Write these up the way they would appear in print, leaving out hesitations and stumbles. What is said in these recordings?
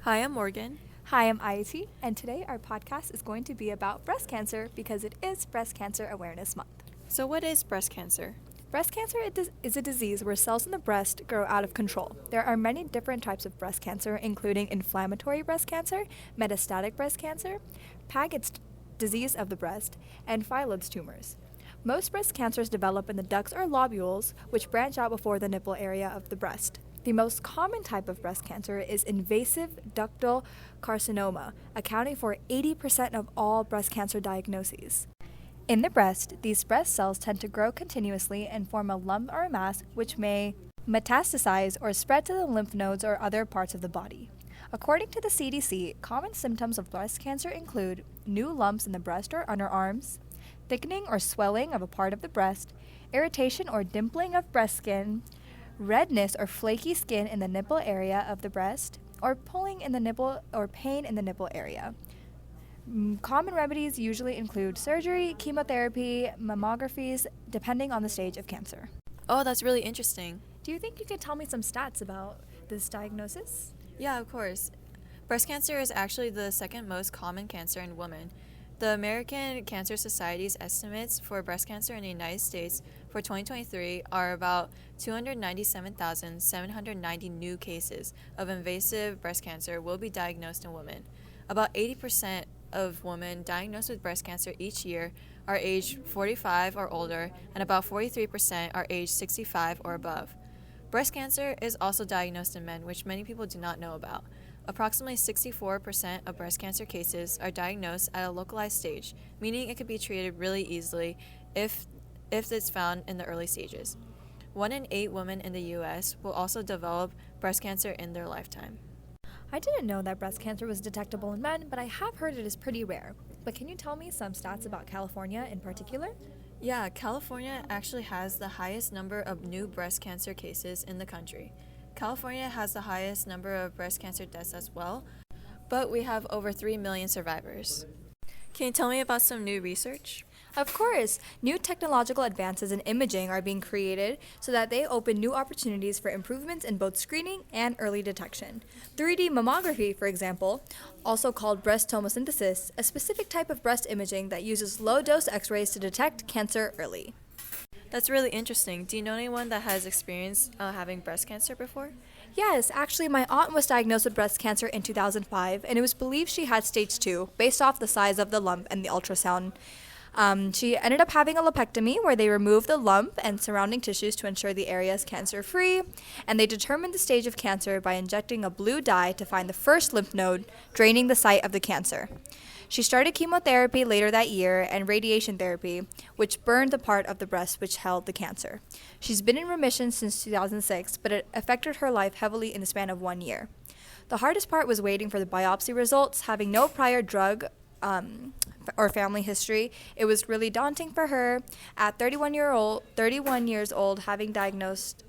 Hi, I'm Morgan. Hi, I'm Aayati, and today our podcast is going to be about breast cancer because it is Breast Cancer Awareness Month. So, what is breast cancer? Breast cancer is a disease where cells in the breast grow out of control. There are many different types of breast cancer, including inflammatory breast cancer, metastatic breast cancer, Paget's disease of the breast, and Phyllodes tumors. Most breast cancers develop in the ducts or lobules, which branch out before the nipple area of the breast. The most common type of breast cancer is invasive ductal carcinoma, accounting for 80% of all breast cancer diagnoses. In the breast, these breast cells tend to grow continuously and form a lump or a mass which may metastasize or spread to the lymph nodes or other parts of the body. According to the CDC, common symptoms of breast cancer include new lumps in the breast or underarms, thickening or swelling of a part of the breast, irritation or dimpling of breast skin, redness or flaky skin in the nipple area of the breast, or pulling in the nipple or pain in the nipple area. Common remedies usually include surgery, chemotherapy, mammographies, depending on the stage of cancer. Oh, that's really interesting. Do you think you could tell me some stats about this diagnosis? Yeah, of course. Breast cancer is actually the second most common cancer in women. The American Cancer Society's estimates for breast cancer in the United States for 2023 are about 297,790 new cases of invasive breast cancer will be diagnosed in women. About 80% of women diagnosed with breast cancer each year are aged 45 or older, and about 43% are aged 65 or above. Breast cancer is also diagnosed in men, which many people do not know about. Approximately 64% of breast cancer cases are diagnosed at a localized stage, meaning it could be treated really easily if it's found in the early stages. 1 in 8 women in the U.S. will also develop breast cancer in their lifetime. I didn't know that breast cancer was detectable in men, but I have heard it is pretty rare. But can you tell me some stats about California in particular? Yeah, California actually has the highest number of new breast cancer cases in the country. California has the highest number of breast cancer deaths as well, but we have over 3 million survivors. Can you tell me about some new research? Of course, new technological advances in imaging are being created so that they open new opportunities for improvements in both screening and early detection. 3D mammography, for example, also called breast tomosynthesis, a specific type of breast imaging that uses low-dose X-rays to detect cancer early. That's really interesting. Do you know anyone that has experienced having breast cancer before? Yes, actually, my aunt was diagnosed with breast cancer in 2005, and it was believed she had stage 2 based off the size of the lump and the ultrasound. She ended up having a lipectomy where they removed the lump and surrounding tissues to ensure the area is cancer-free, and they determined the stage of cancer by injecting a blue dye to find the first lymph node, draining the site of the cancer. She started chemotherapy later that year and radiation therapy, which burned the part of the breast which held the cancer. She's been in remission since 2006, but it affected her life heavily in the span of 1 year. The hardest part was waiting for the biopsy results, having no prior drug or family history. It was really daunting for her. At 31 years old, having diagnosed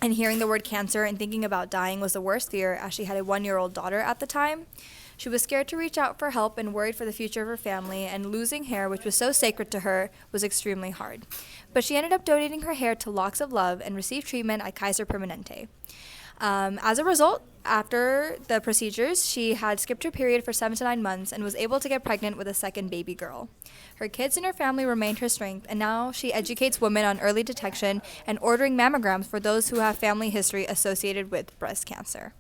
and hearing the word cancer and thinking about dying was the worst fear, as she had a 1-year-old daughter at the time. She was scared to reach out for help and worried for the future of her family, and losing hair, which was so sacred to her, was extremely hard. But she ended up donating her hair to Locks of Love and received treatment at Kaiser Permanente. As a result, after the procedures, she had skipped her period for 7 to 9 months and was able to get pregnant with a second baby girl. Her kids and her family remained her strength, and now she educates women on early detection and ordering mammograms for those who have family history associated with breast cancer.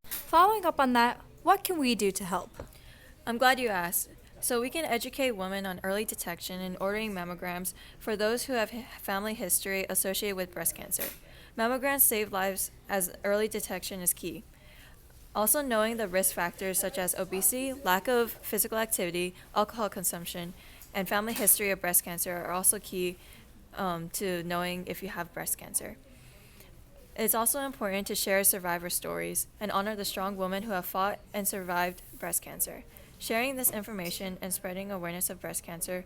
Following up on that, what can we do to help? I'm glad you asked. So we can educate women on early detection and ordering mammograms for those who have family history associated with breast cancer. Mammograms save lives as early detection is key. Also, knowing the risk factors such as obesity, lack of physical activity, alcohol consumption, and family history of breast cancer are also key to knowing if you have breast cancer. It's also important to share survivor stories and honor the strong women who have fought and survived breast cancer. Sharing this information and spreading awareness of breast cancer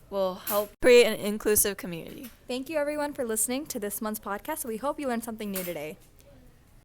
will help create an inclusive community. Thank you, everyone, for listening to this month's podcast. We hope you learned something new today.